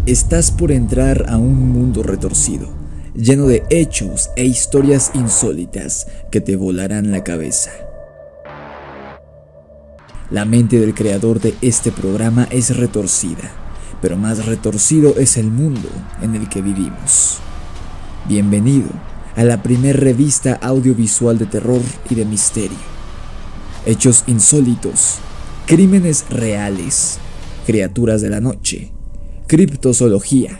Estás por entrar a un mundo retorcido, lleno de hechos e historias insólitas que te volarán la cabeza. La mente del creador de este programa es retorcida, pero más retorcido es el mundo en el que vivimos. Bienvenido a la primer revista audiovisual de terror y de misterio. Hechos insólitos, crímenes reales, criaturas de la noche, criptozoología,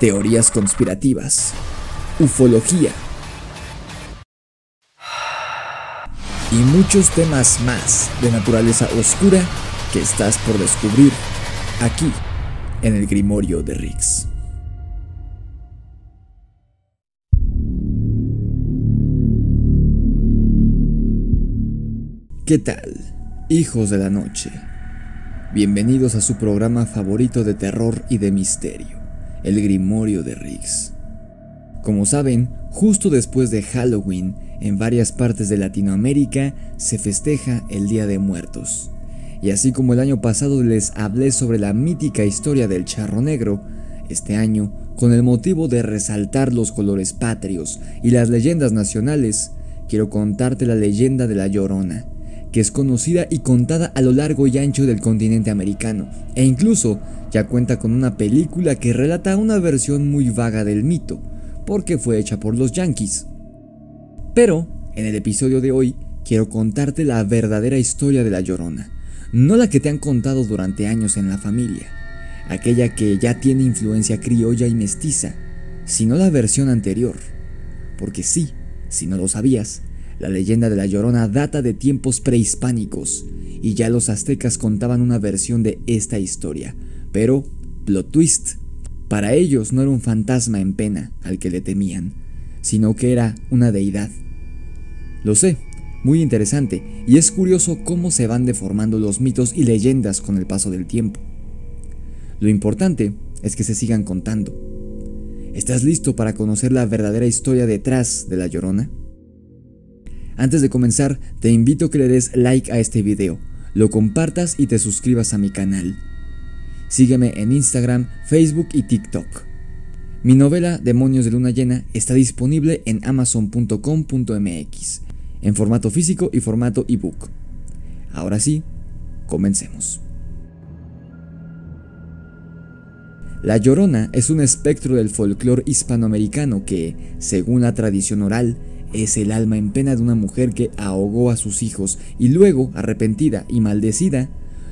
teorías conspirativas, ufología y muchos temas más de naturaleza oscura que estás por descubrir aquí en el Grimorio de Riggs. ¿Qué tal, hijos de la noche? Bienvenidos a su programa favorito de terror y de misterio, el Grimorio de Riggs. Como saben, justo después de Halloween, en varias partes de Latinoamérica se festeja el Día de Muertos. Y así como el año pasado les hablé sobre la mítica historia del Charro Negro, este año, con el motivo de resaltar los colores patrios y las leyendas nacionales, quiero contarte la leyenda de La Llorona, que es conocida y contada a lo largo y ancho del continente americano, e incluso ya cuenta con una película que relata una versión muy vaga del mito, porque fue hecha por los Yankees. Pero, en el episodio de hoy, quiero contarte la verdadera historia de La Llorona, no la que te han contado durante años en la familia, aquella que ya tiene influencia criolla y mestiza, sino la versión anterior, porque sí, si no lo sabías, la leyenda de La Llorona data de tiempos prehispánicos y ya los aztecas contaban una versión de esta historia, pero, plot twist, para ellos no era un fantasma en pena al que le temían, sino que era una deidad. Lo sé, muy interesante, y es curioso cómo se van deformando los mitos y leyendas con el paso del tiempo. Lo importante es que se sigan contando. ¿Estás listo para conocer la verdadera historia detrás de La Llorona? Antes de comenzar, te invito a que le des like a este video, lo compartas y te suscribas a mi canal. Sígueme en Instagram, Facebook y TikTok. Mi novela Demonios de Luna Llena está disponible en amazon.com.mx, en formato físico y formato ebook. Ahora sí, comencemos. La Llorona es un espectro del folclore hispanoamericano que, según la tradición oral, es el alma en pena de una mujer que ahogó a sus hijos y luego, arrepentida y maldecida,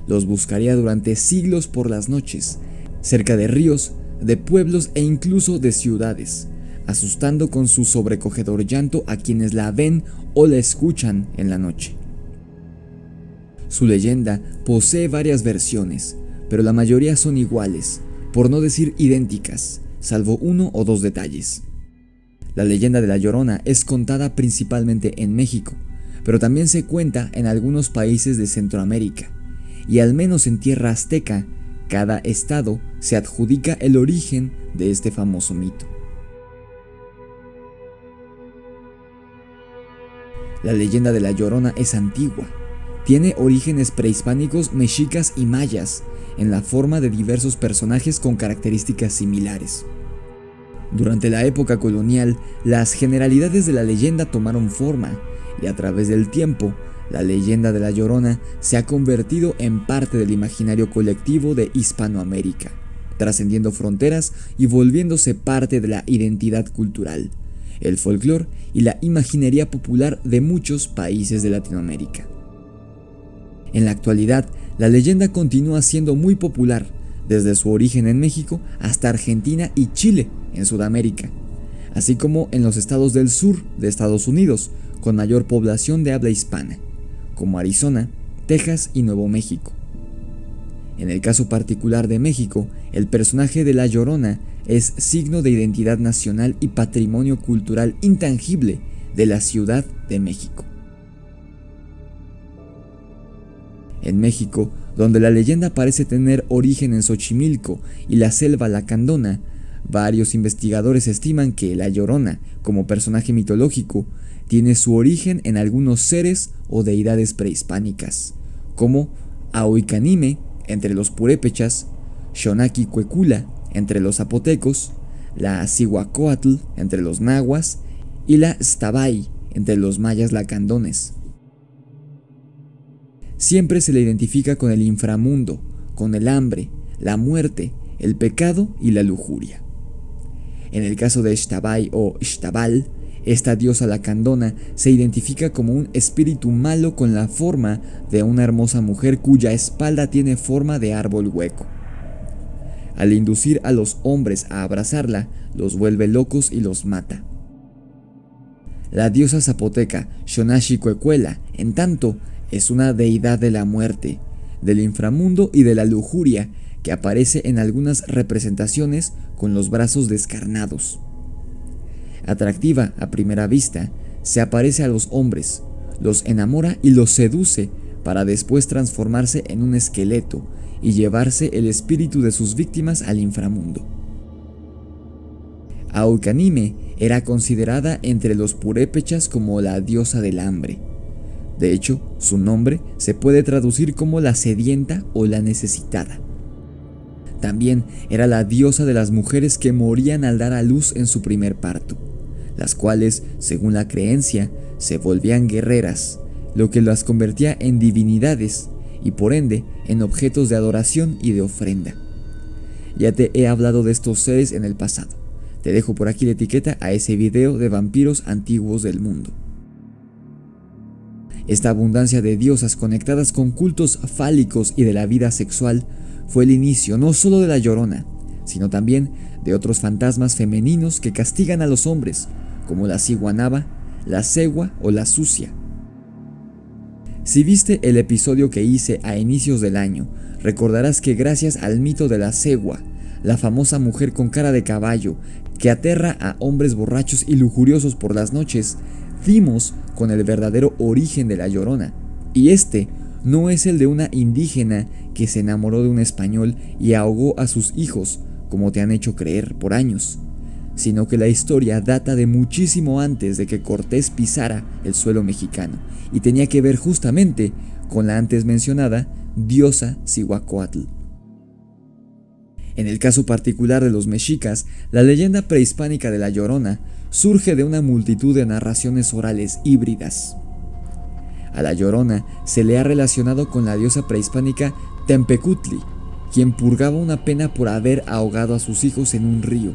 los buscaría durante siglos por las noches, cerca de ríos, de pueblos e incluso de ciudades, asustando con su sobrecogedor llanto a quienes la ven o la escuchan en la noche. Su leyenda posee varias versiones, pero la mayoría son iguales, por no decir idénticas, salvo uno o dos detalles. La leyenda de La Llorona es contada principalmente en México, pero también se cuenta en algunos países de Centroamérica, y al menos en tierra azteca, cada estado se adjudica el origen de este famoso mito. La leyenda de La Llorona es antigua, tiene orígenes prehispánicos mexicas y mayas, en la forma de diversos personajes con características similares. Durante la época colonial, las generalidades de la leyenda tomaron forma, y a través del tiempo, la leyenda de La Llorona se ha convertido en parte del imaginario colectivo de Hispanoamérica, trascendiendo fronteras y volviéndose parte de la identidad cultural, el folclore y la imaginería popular de muchos países de Latinoamérica. En la actualidad, la leyenda continúa siendo muy popular, desde su origen en México hasta Argentina y Chile, en Sudamérica, así como en los estados del sur de Estados Unidos, con mayor población de habla hispana, como Arizona, Texas y Nuevo México. En el caso particular de México, el personaje de La Llorona es signo de identidad nacional y patrimonio cultural intangible de la Ciudad de México. En México, donde la leyenda parece tener origen en Xochimilco y la selva lacandona, varios investigadores estiman que La Llorona, como personaje mitológico, tiene su origen en algunos seres o deidades prehispánicas, como Auicanime entre los purépechas, Xonaqui Cuecula entre los zapotecos, la Cihuacóatl entre los nahuas y la Xtabay entre los mayas lacandones. Siempre se le identifica con el inframundo, con el hambre, la muerte, el pecado y la lujuria. En el caso de Xtabay o Xtabal, esta diosa lacandona se identifica como un espíritu malo con la forma de una hermosa mujer cuya espalda tiene forma de árbol hueco. Al inducir a los hombres a abrazarla, los vuelve locos y los mata. La diosa zapoteca Xonaxicuecuela, en tanto, es una deidad de la muerte, del inframundo y de la lujuria que aparece en algunas representaciones con los brazos descarnados. Atractiva a primera vista, se aparece a los hombres, los enamora y los seduce para después transformarse en un esqueleto y llevarse el espíritu de sus víctimas al inframundo. Aucanime era considerada entre los purépechas como la diosa del hambre. De hecho, su nombre se puede traducir como la sedienta o la necesitada. También era la diosa de las mujeres que morían al dar a luz en su primer parto, las cuales, según la creencia, se volvían guerreras, lo que las convertía en divinidades y por ende en objetos de adoración y de ofrenda. Ya te he hablado de estos seres en el pasado. Te dejo por aquí la etiqueta a ese video de vampiros antiguos del mundo. Esta abundancia de diosas conectadas con cultos fálicos y de la vida sexual fue el inicio no solo de la Llorona, sino también de otros fantasmas femeninos que castigan a los hombres, como la Ciguanaba, la Cegua o la Sucia. Si viste el episodio que hice a inicios del año, recordarás que gracias al mito de la Cegua, la famosa mujer con cara de caballo que aterra a hombres borrachos y lujuriosos por las noches, dimos con el verdadero origen de la Llorona, y este no es el de una indígena que se enamoró de un español y ahogó a sus hijos, como te han hecho creer por años, sino que la historia data de muchísimo antes de que Cortés pisara el suelo mexicano y tenía que ver justamente con la antes mencionada diosa Cihuacóatl. En el caso particular de los mexicas, la leyenda prehispánica de la Llorona surge de una multitud de narraciones orales híbridas. A la Llorona se le ha relacionado con la diosa prehispánica Tempecutli, quien purgaba una pena por haber ahogado a sus hijos en un río.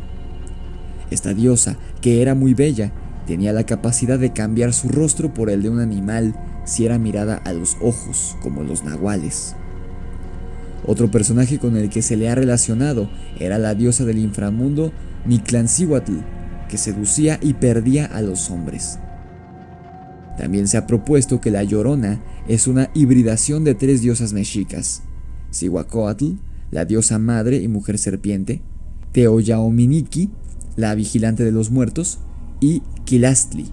Esta diosa, que era muy bella, tenía la capacidad de cambiar su rostro por el de un animal si era mirada a los ojos, como los nahuales. Otro personaje con el que se le ha relacionado era la diosa del inframundo Mictlancíhuatl, que seducía y perdía a los hombres. También se ha propuesto que la Llorona es una hibridación de tres diosas mexicas: Cihuacóatl, la diosa madre y mujer serpiente; Teoyaominiki, la vigilante de los muertos; y Quilastli,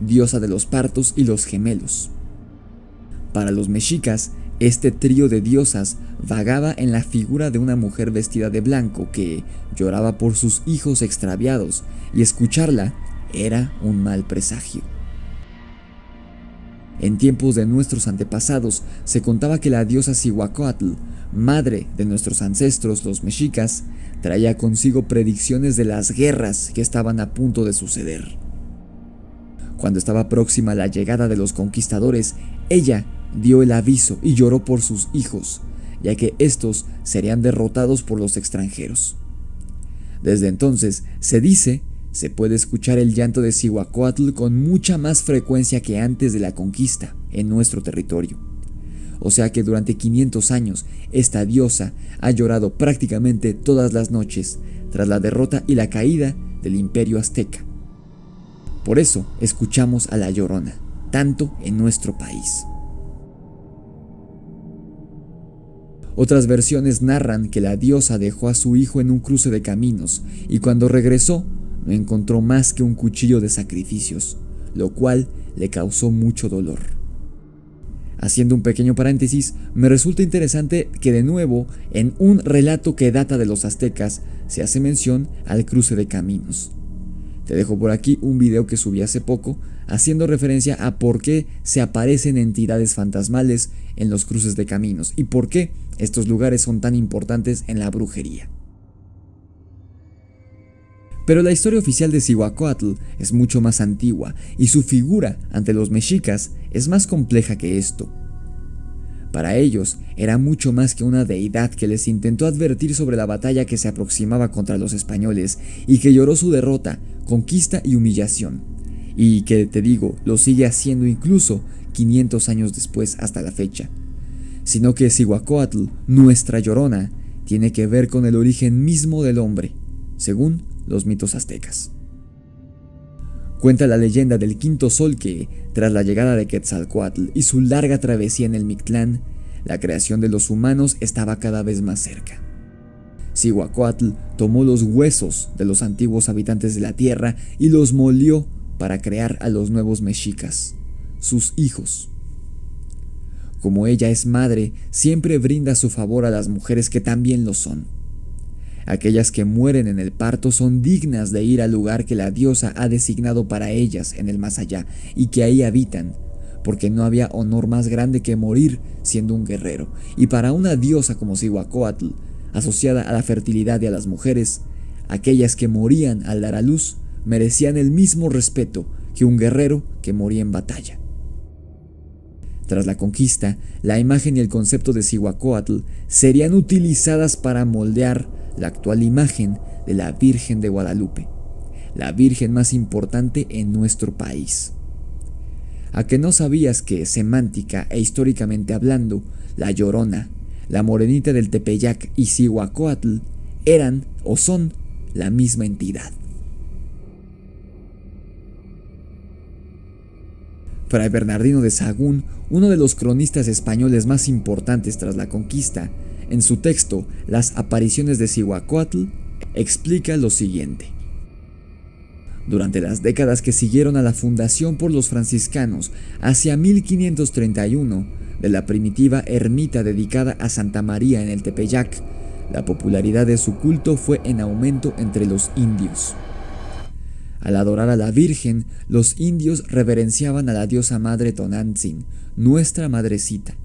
diosa de los partos y los gemelos. Para los mexicas, este trío de diosas vagaba en la figura de una mujer vestida de blanco que lloraba por sus hijos extraviados, y escucharla era un mal presagio. En tiempos de nuestros antepasados se contaba que la diosa Cihuacóatl, madre de nuestros ancestros los mexicas, traía consigo predicciones de las guerras que estaban a punto de suceder. Cuando estaba próxima la llegada de los conquistadores, ella dio el aviso y lloró por sus hijos, ya que estos serían derrotados por los extranjeros. Desde entonces, se puede escuchar el llanto de Cihuacóatl con mucha más frecuencia que antes de la conquista en nuestro territorio. O sea que durante 500 años, esta diosa ha llorado prácticamente todas las noches tras la derrota y la caída del Imperio Azteca. Por eso escuchamos a la Llorona, tanto en nuestro país. Otras versiones narran que la diosa dejó a su hijo en un cruce de caminos y cuando regresó no encontró más que un cuchillo de sacrificios, lo cual le causó mucho dolor. Haciendo un pequeño paréntesis, me resulta interesante que de nuevo, en un relato que data de los aztecas, se hace mención al cruce de caminos. Te dejo por aquí un video que subí hace poco, haciendo referencia a por qué se aparecen entidades fantasmales en los cruces de caminos y por qué estos lugares son tan importantes en la brujería. Pero la historia oficial de Cihuacóatl es mucho más antigua y su figura ante los mexicas es más compleja que esto. Para ellos era mucho más que una deidad que les intentó advertir sobre la batalla que se aproximaba contra los españoles y que lloró su derrota, conquista y humillación, y que, te digo, lo sigue haciendo incluso 500 años después hasta la fecha. Sino que Cihuacóatl, nuestra Llorona, tiene que ver con el origen mismo del hombre, según los mitos aztecas. Cuenta la leyenda del quinto sol que, tras la llegada de Quetzalcóatl y su larga travesía en el Mictlán, la creación de los humanos estaba cada vez más cerca. Cihuacóatl tomó los huesos de los antiguos habitantes de la tierra y los molió para crear a los nuevos mexicas, sus hijos. Como ella es madre, siempre brinda su favor a las mujeres que también lo son. Aquellas que mueren en el parto son dignas de ir al lugar que la diosa ha designado para ellas en el más allá y que ahí habitan, porque no había honor más grande que morir siendo un guerrero. Y para una diosa como Cihuacóatl, asociada a la fertilidad y a las mujeres, aquellas que morían al dar a luz merecían el mismo respeto que un guerrero que moría en batalla. Tras la conquista, la imagen y el concepto de Cihuacóatl serían utilizadas para moldear la actual imagen de la Virgen de Guadalupe, la Virgen más importante en nuestro país. ¿A que no sabías que, semántica e históricamente hablando, la Llorona, la Morenita del Tepeyac y Cihuacóatl eran o son la misma entidad? Fray Bernardino de Sahagún, uno de los cronistas españoles más importantes tras la conquista, en su texto Las apariciones de Cihuacóatl, explica lo siguiente. Durante las décadas que siguieron a la fundación por los franciscanos hacia 1531 de la primitiva ermita dedicada a Santa María en el Tepeyac, la popularidad de su culto fue en aumento entre los indios. Al adorar a la Virgen, los indios reverenciaban a la diosa madre Tonantzin, nuestra madrecita.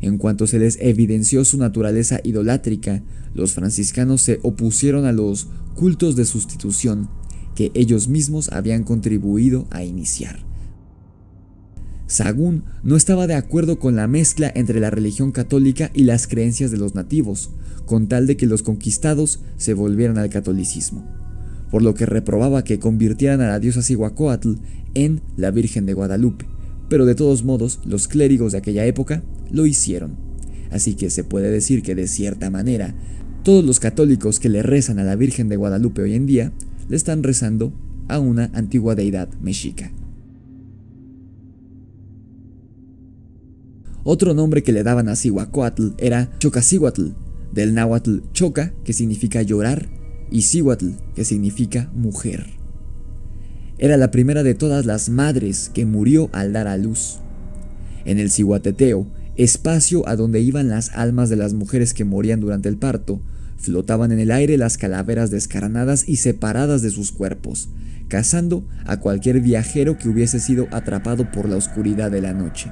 En cuanto se les evidenció su naturaleza idolátrica, los franciscanos se opusieron a los cultos de sustitución que ellos mismos habían contribuido a iniciar. Sahagún no estaba de acuerdo con la mezcla entre la religión católica y las creencias de los nativos, con tal de que los conquistados se volvieran al catolicismo, por lo que reprobaba que convirtieran a la diosa Cihuacóatl en la Virgen de Guadalupe, pero de todos modos los clérigos de aquella época lo hicieron. Así que se puede decir que de cierta manera, todos los católicos que le rezan a la Virgen de Guadalupe hoy en día, le están rezando a una antigua deidad mexica. Otro nombre que le daban a Cihuacóatl era Chocacíhuatl, del náhuatl choca, que significa llorar, y cíhuatl, que significa mujer. Era la primera de todas las madres que murió al dar a luz. En el cihuateteo, espacio a donde iban las almas de las mujeres que morían durante el parto, flotaban en el aire las calaveras descarnadas y separadas de sus cuerpos, cazando a cualquier viajero que hubiese sido atrapado por la oscuridad de la noche.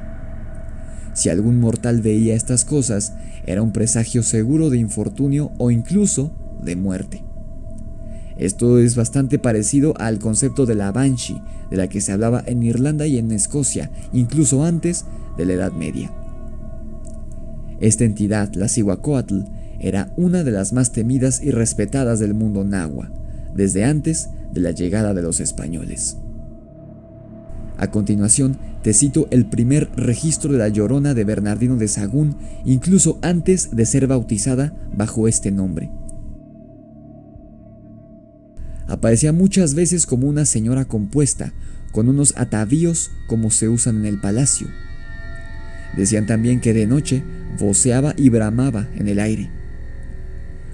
Si algún mortal veía estas cosas, era un presagio seguro de infortunio o incluso de muerte. Esto es bastante parecido al concepto de la Banshee, de la que se hablaba en Irlanda y en Escocia, incluso antes de la Edad Media. Esta entidad, la Cihuacóatl, era una de las más temidas y respetadas del mundo nahua, desde antes de la llegada de los españoles. A continuación, te cito el primer registro de la Llorona de Bernardino de Sahagún, incluso antes de ser bautizada bajo este nombre. Aparecía muchas veces como una señora compuesta, con unos atavíos como se usan en el palacio. Decían también que de noche voceaba y bramaba en el aire.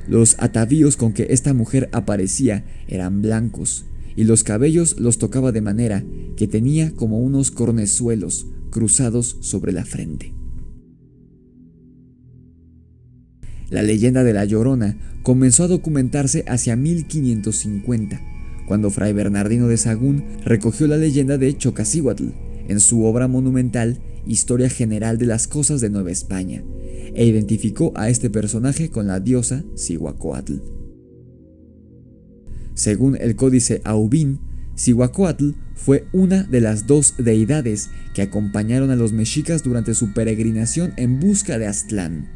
Los atavíos con que esta mujer aparecía eran blancos, y los cabellos los tocaba de manera que tenía como unos cornezuelos cruzados sobre la frente. La leyenda de la Llorona comenzó a documentarse hacia 1550, cuando Fray Bernardino de Sahagún recogió la leyenda de Chocacíhuatl en su obra monumental Historia General de las Cosas de Nueva España, e identificó a este personaje con la diosa Cihuacóatl. Según el Códice Aubin, Cihuacóatl fue una de las 2 deidades que acompañaron a los mexicas durante su peregrinación en busca de Aztlán.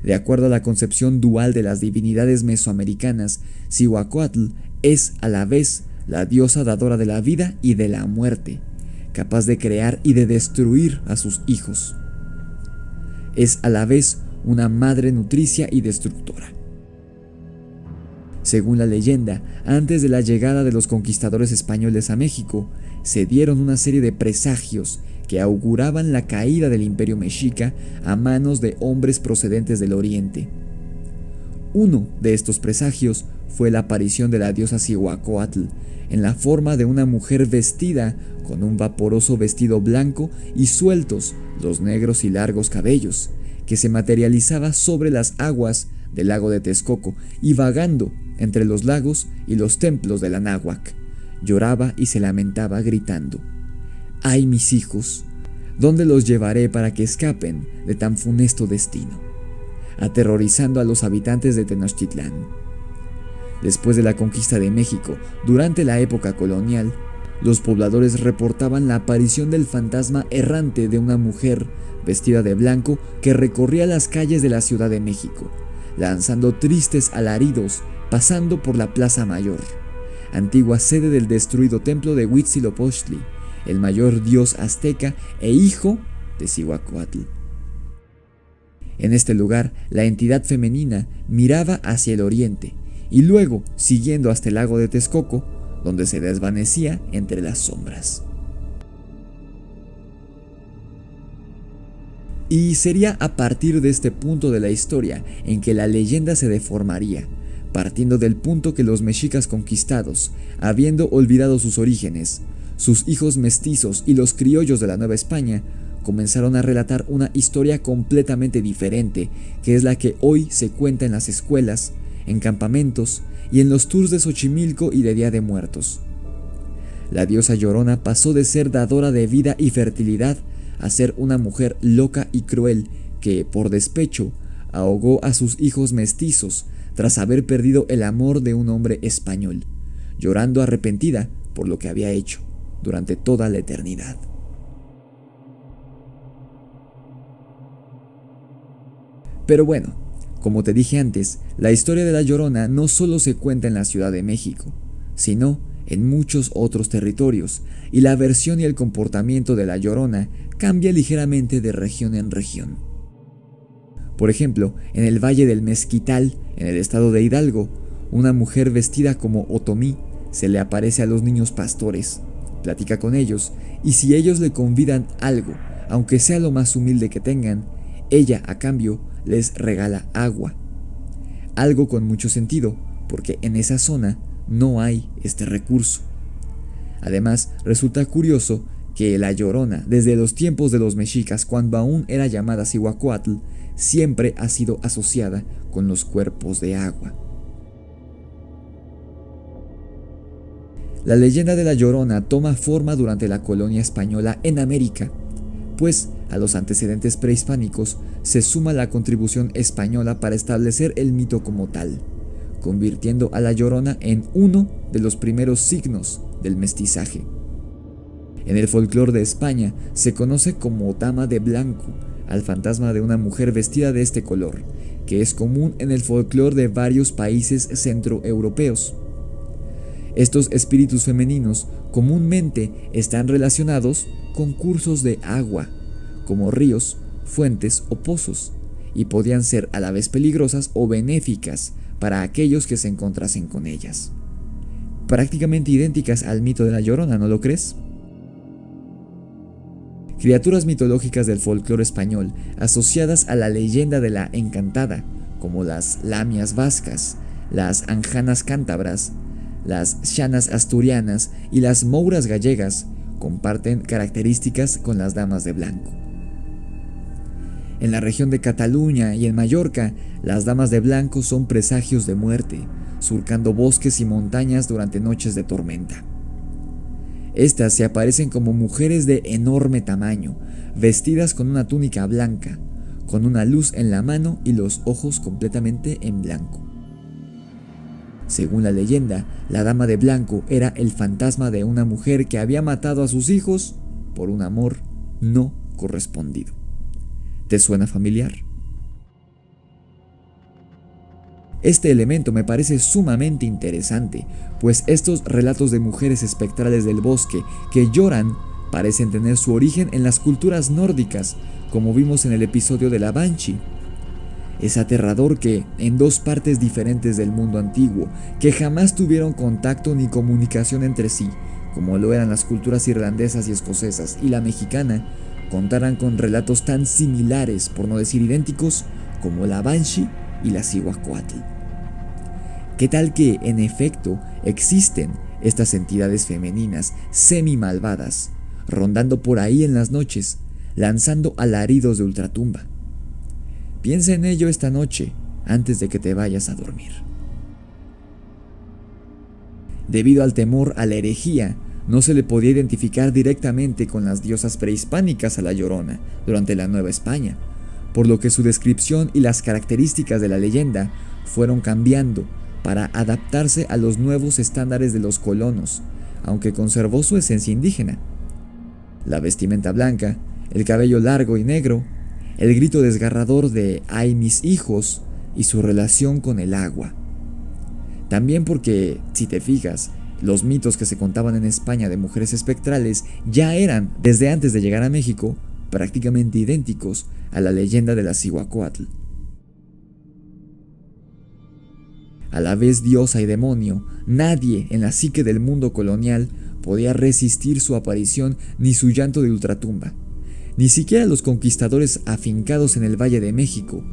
De acuerdo a la concepción dual de las divinidades mesoamericanas, Cihuacóatl es a la vez la diosa dadora de la vida y de la muerte, capaz de crear y de destruir a sus hijos. Es a la vez una madre nutricia y destructora. Según la leyenda, antes de la llegada de los conquistadores españoles a México, se dieron una serie de presagios que auguraban la caída del imperio mexica a manos de hombres procedentes del oriente. Uno de estos presagios fue la aparición de la diosa Cihuacóatl en la forma de una mujer vestida con un vaporoso vestido blanco y sueltos los negros y largos cabellos, que se materializaba sobre las aguas del lago de Texcoco y vagando entre los lagos y los templos de la náhuac, lloraba y se lamentaba gritando: ¡ay, mis hijos! ¿Dónde los llevaré para que escapen de tan funesto destino?, aterrorizando a los habitantes de Tenochtitlán. Después de la conquista de México, durante la época colonial, los pobladores reportaban la aparición del fantasma errante de una mujer vestida de blanco que recorría las calles de la Ciudad de México, lanzando tristes alaridos, pasando por la Plaza Mayor, antigua sede del destruido templo de Huitzilopochtli, el mayor dios azteca e hijo de Cihuacóatl. En este lugar, la entidad femenina miraba hacia el oriente y luego siguiendo hasta el lago de Texcoco, donde se desvanecía entre las sombras. Y sería a partir de este punto de la historia en que la leyenda se deformaría, partiendo del punto que los mexicas conquistados, habiendo olvidado sus orígenes, sus hijos mestizos y los criollos de la Nueva España, comenzaron a relatar una historia completamente diferente, que es la que hoy se cuenta en las escuelas, en campamentos y en los tours de Xochimilco y de Día de Muertos. La diosa Llorona pasó de ser dadora de vida y fertilidad a ser una mujer loca y cruel que, por despecho, ahogó a sus hijos mestizos tras haber perdido el amor de un hombre español, llorando arrepentida por lo que había hecho durante toda la eternidad. Pero bueno, como te dije antes, la historia de la Llorona no solo se cuenta en la Ciudad de México, sino en muchos otros territorios, y la versión y el comportamiento de la Llorona cambia ligeramente de región en región. Por ejemplo, en el Valle del Mezquital, en el estado de Hidalgo, una mujer vestida como otomí se le aparece a los niños pastores, platica con ellos, y si ellos le convidan algo, aunque sea lo más humilde que tengan, ella a cambio les regala agua. Algo con mucho sentido, porque en esa zona no hay este recurso. Además, resulta curioso que la Llorona, desde los tiempos de los mexicas, cuando aún era llamada Cihuacóatl, siempre ha sido asociada con los cuerpos de agua. La leyenda de la Llorona toma forma durante la colonia española en América, pues a los antecedentes prehispánicos se suma la contribución española para establecer el mito como tal, convirtiendo a la Llorona en uno de los primeros signos del mestizaje. En el folclore de España se conoce como dama de blanco al fantasma de una mujer vestida de este color, que es común en el folclore de varios países centroeuropeos. Estos espíritus femeninos comúnmente están relacionados con cursos de agua, como ríos, fuentes o pozos, y podían ser a la vez peligrosas o benéficas para aquellos que se encontrasen con ellas. Prácticamente idénticas al mito de la Llorona, ¿no lo crees? Criaturas mitológicas del folclore español asociadas a la leyenda de la Encantada, como las lamias vascas, las anjanas cántabras, las xanas asturianas y las mouras gallegas, comparten características con las damas de blanco. En la región de Cataluña y en Mallorca, las damas de blanco son presagios de muerte, surcando bosques y montañas durante noches de tormenta. Estas se aparecen como mujeres de enorme tamaño, vestidas con una túnica blanca, con una luz en la mano y los ojos completamente en blanco. Según la leyenda, la dama de blanco era el fantasma de una mujer que había matado a sus hijos por un amor no correspondido. ¿Te suena familiar? Este elemento me parece sumamente interesante, pues estos relatos de mujeres espectrales del bosque que lloran parecen tener su origen en las culturas nórdicas, como vimos en el episodio de la Banshee. Es aterrador que, en dos partes diferentes del mundo antiguo, que jamás tuvieron contacto ni comunicación entre sí, como lo eran las culturas irlandesas y escocesas y la mexicana, contaran con relatos tan similares, por no decir idénticos, como la Banshee y la Cihuacóatl. ¿Qué tal que, en efecto, existen estas entidades femeninas semi-malvadas, rondando por ahí en las noches, lanzando alaridos de ultratumba? Piensa en ello esta noche, antes de que te vayas a dormir. Debido al temor a la herejía, no se le podía identificar directamente con las diosas prehispánicas a la Llorona durante la Nueva España, por lo que su descripción y las características de la leyenda fueron cambiando para adaptarse a los nuevos estándares de los colonos, aunque conservó su esencia indígena. La vestimenta blanca, el cabello largo y negro, el grito desgarrador de ¡ay mis hijos! Y su relación con el agua. También porque, si te fijas, los mitos que se contaban en España de mujeres espectrales ya eran, desde antes de llegar a México, prácticamente idénticos a la leyenda de la Cihuacóatl. A la vez diosa y demonio, nadie en la psique del mundo colonial podía resistir su aparición ni su llanto de ultratumba. Ni siquiera los conquistadores afincados en el Valle de México,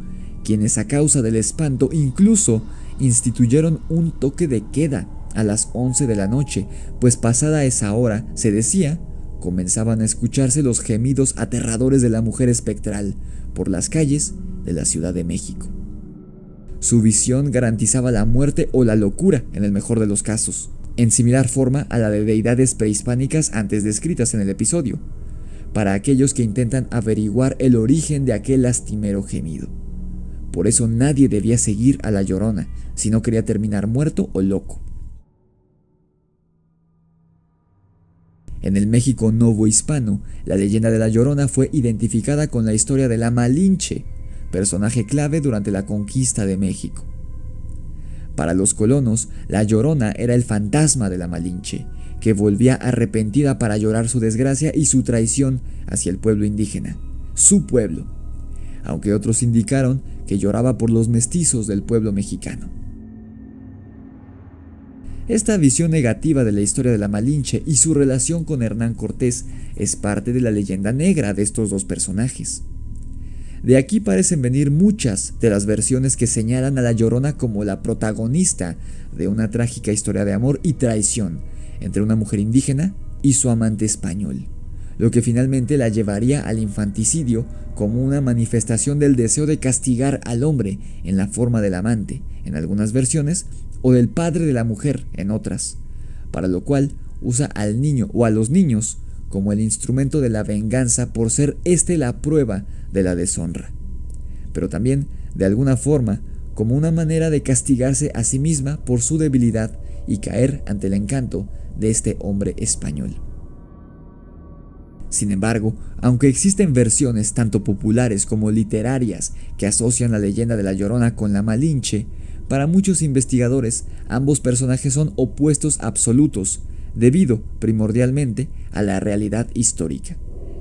quienes a causa del espanto incluso instituyeron un toque de queda a las 11 de la noche, pues pasada esa hora, se decía, comenzaban a escucharse los gemidos aterradores de la mujer espectral por las calles de la Ciudad de México. Su visión garantizaba la muerte o la locura en el mejor de los casos, en similar forma a la de deidades prehispánicas antes descritas en el episodio, para aquellos que intentan averiguar el origen de aquel lastimero gemido. Por eso nadie debía seguir a la Llorona si no quería terminar muerto o loco. En el México novohispano, la leyenda de la Llorona fue identificada con la historia de la Malinche, personaje clave durante la conquista de México. Para los colonos, la Llorona era el fantasma de la Malinche, que volvía arrepentida para llorar su desgracia y su traición hacia el pueblo indígena, su pueblo, aunque otros indicaron que lloraba por los mestizos del pueblo mexicano. Esta visión negativa de la historia de la Malinche y su relación con Hernán Cortés es parte de la leyenda negra de estos dos personajes. De aquí parecen venir muchas de las versiones que señalan a la Llorona como la protagonista de una trágica historia de amor y traición entre una mujer indígena y su amante español, lo que finalmente la llevaría al infanticidio como una manifestación del deseo de castigar al hombre en la forma del amante, en algunas versiones, o del padre de la mujer en otras, para lo cual usa al niño o a los niños como el instrumento de la venganza por ser la prueba de la deshonra, pero también, de alguna forma, como una manera de castigarse a sí misma por su debilidad y caer ante el encanto de este hombre español. Sin embargo, aunque existen versiones tanto populares como literarias que asocian la leyenda de la Llorona con la Malinche, para muchos investigadores ambos personajes son opuestos absolutos, debido primordialmente a la realidad histórica,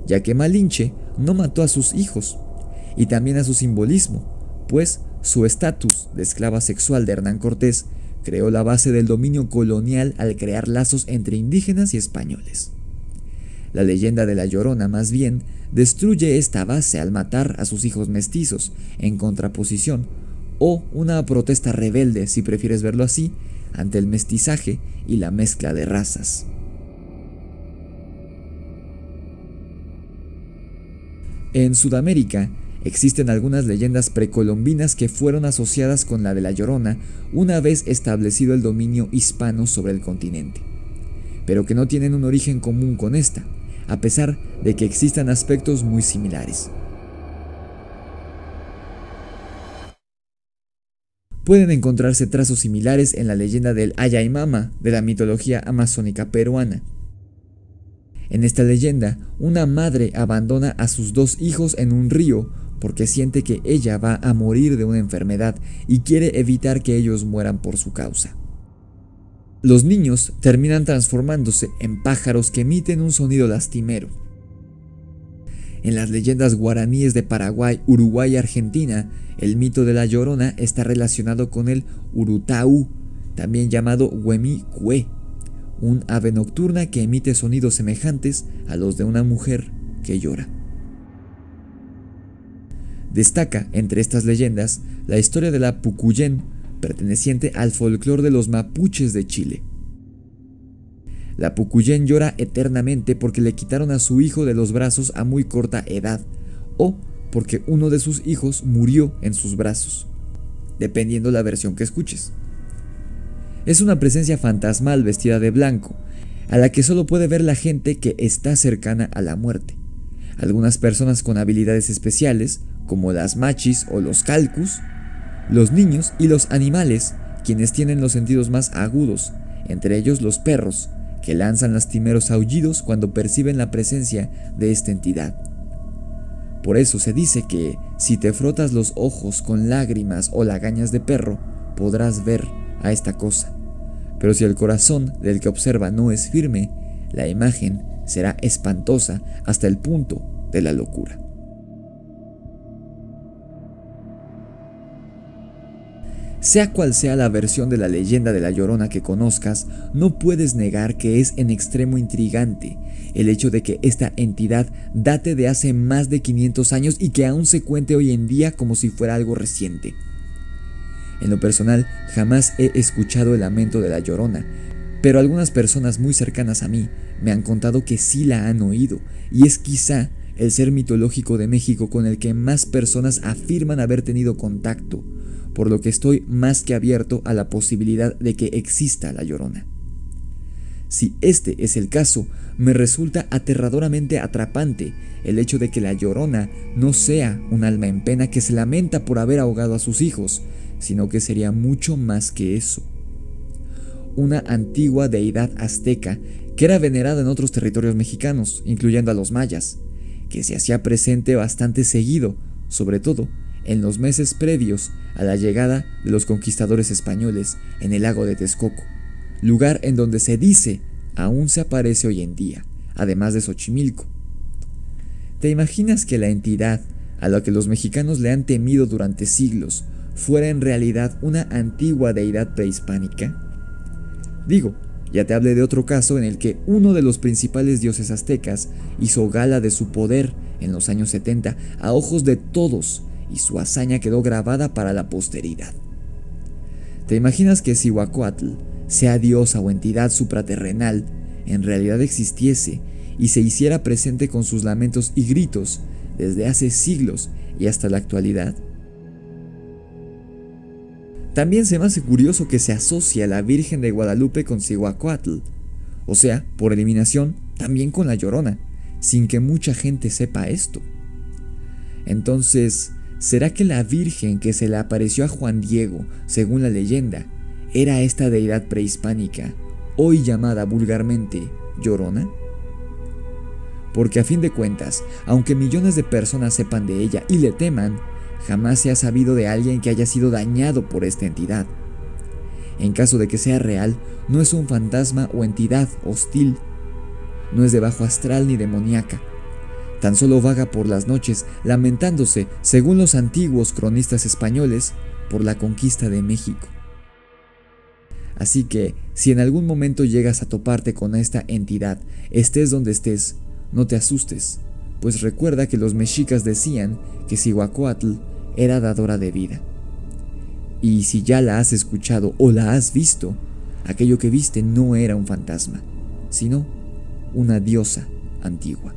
ya que Malinche no mató a sus hijos, y también a su simbolismo, pues su estatus de esclava sexual de Hernán Cortés creó la base del dominio colonial al crear lazos entre indígenas y españoles. La leyenda de la Llorona más bien destruye esta base al matar a sus hijos mestizos, en contraposición, o una protesta rebelde, si prefieres verlo así, ante el mestizaje y la mezcla de razas. En Sudamérica, existen algunas leyendas precolombinas que fueron asociadas con la de la Llorona una vez establecido el dominio hispano sobre el continente, pero que no tienen un origen común con esta, a pesar de que existan aspectos muy similares. pueden encontrarse trazos similares en la leyenda del Ayaymama de la mitología amazónica peruana. En esta leyenda, una madre abandona a sus 2 hijos en un río porque siente que ella va a morir de una enfermedad y quiere evitar que ellos mueran por su causa. Los niños terminan transformándose en pájaros que emiten un sonido lastimero. En las leyendas guaraníes de Paraguay, Uruguay y Argentina, el mito de la Llorona está relacionado con el urutaú, también llamado huemicue, un ave nocturna que emite sonidos semejantes a los de una mujer que llora. Destaca entre estas leyendas la historia de la Pucuyén, perteneciente al folclore de los mapuches de Chile. La Pucuyén llora eternamente porque le quitaron a su hijo de los brazos a muy corta edad, o porque uno de sus hijos murió en sus brazos, dependiendo la versión que escuches. Es una presencia fantasmal vestida de blanco, a la que solo puede ver la gente que está cercana a la muerte. Algunas personas con habilidades especiales, como las machis o los calcus, los niños y los animales, quienes tienen los sentidos más agudos, entre ellos los perros, que lanzan lastimeros aullidos cuando perciben la presencia de esta entidad. Por eso se dice que, si te frotas los ojos con lágrimas o lagañas de perro, podrás ver a esta cosa. Pero si el corazón del que observa no es firme, la imagen será espantosa hasta el punto de la locura. Sea cual sea la versión de la leyenda de la Llorona que conozcas, no puedes negar que es en extremo intrigante el hecho de que esta entidad date de hace más de 500 años y que aún se cuente hoy en día como si fuera algo reciente. En lo personal, jamás he escuchado el lamento de la Llorona, pero algunas personas muy cercanas a mí me han contado que sí la han oído, y es quizá el ser mitológico de México con el que más personas afirman haber tenido contacto, por lo que estoy más que abierto a la posibilidad de que exista la Llorona. Si este es el caso, me resulta aterradoramente atrapante el hecho de que la Llorona no sea un alma en pena que se lamenta por haber ahogado a sus hijos, sino que sería mucho más que eso. Una antigua deidad azteca que era venerada en otros territorios mexicanos, incluyendo a los mayas, que se hacía presente bastante seguido, sobre todo en los meses previos a la llegada de los conquistadores españoles en el lago de Texcoco, lugar en donde se dice aún se aparece hoy en día, además de Xochimilco. ¿Te imaginas que la entidad a la que los mexicanos le han temido durante siglos fuera en realidad una antigua deidad prehispánica? Digo, ya te hablé de otro caso en el que uno de los principales dioses aztecas hizo gala de su poder en los años 70 a ojos de todos, y su hazaña quedó grabada para la posteridad. ¿Te imaginas que Cihuacóatl, sea diosa o entidad supraterrenal, en realidad existiese y se hiciera presente con sus lamentos y gritos desde hace siglos y hasta la actualidad? También se me hace curioso que se asocia a la Virgen de Guadalupe con Cihuacóatl, o sea, por eliminación, también con la Llorona, sin que mucha gente sepa esto. Entonces, ¿será que la Virgen que se le apareció a Juan Diego, según la leyenda, era esta deidad prehispánica, hoy llamada vulgarmente Llorona? Porque a fin de cuentas, aunque millones de personas sepan de ella y le teman, jamás se ha sabido de alguien que haya sido dañado por esta entidad. En caso de que sea real, no es un fantasma o entidad hostil, no es de bajo astral ni demoníaca. Tan solo vaga por las noches, lamentándose, según los antiguos cronistas españoles, por la conquista de México. Así que, si en algún momento llegas a toparte con esta entidad, estés donde estés, no te asustes, pues recuerda que los mexicas decían que Cihuacóatl era dadora de vida. Y si ya la has escuchado o la has visto, aquello que viste no era un fantasma, sino una diosa antigua.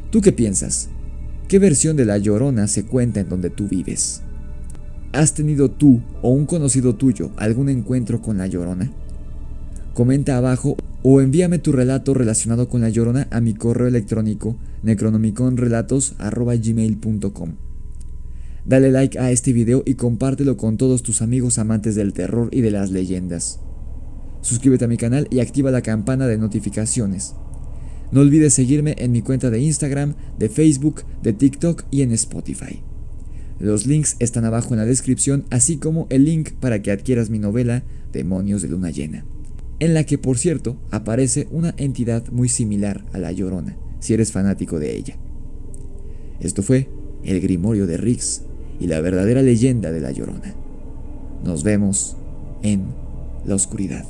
¿Tú qué piensas? ¿Qué versión de la Llorona se cuenta en donde tú vives? ¿Has tenido tú o un conocido tuyo algún encuentro con la Llorona? Comenta abajo o envíame tu relato relacionado con La Llorona a mi correo electrónico necronomiconrelatos@gmail.com. Dale like a este video y compártelo con todos tus amigos amantes del terror y de las leyendas. Suscríbete a mi canal y activa la campana de notificaciones. No olvides seguirme en mi cuenta de Instagram, de Facebook, de TikTok y en Spotify. Los links están abajo en la descripción, así como el link para que adquieras mi novela Demonios de Luna Llena, en la que, por cierto, aparece una entidad muy similar a La Llorona, si eres fanático de ella. Esto fue El Grimorio de Riggs y la verdadera leyenda de La Llorona. Nos vemos en la oscuridad.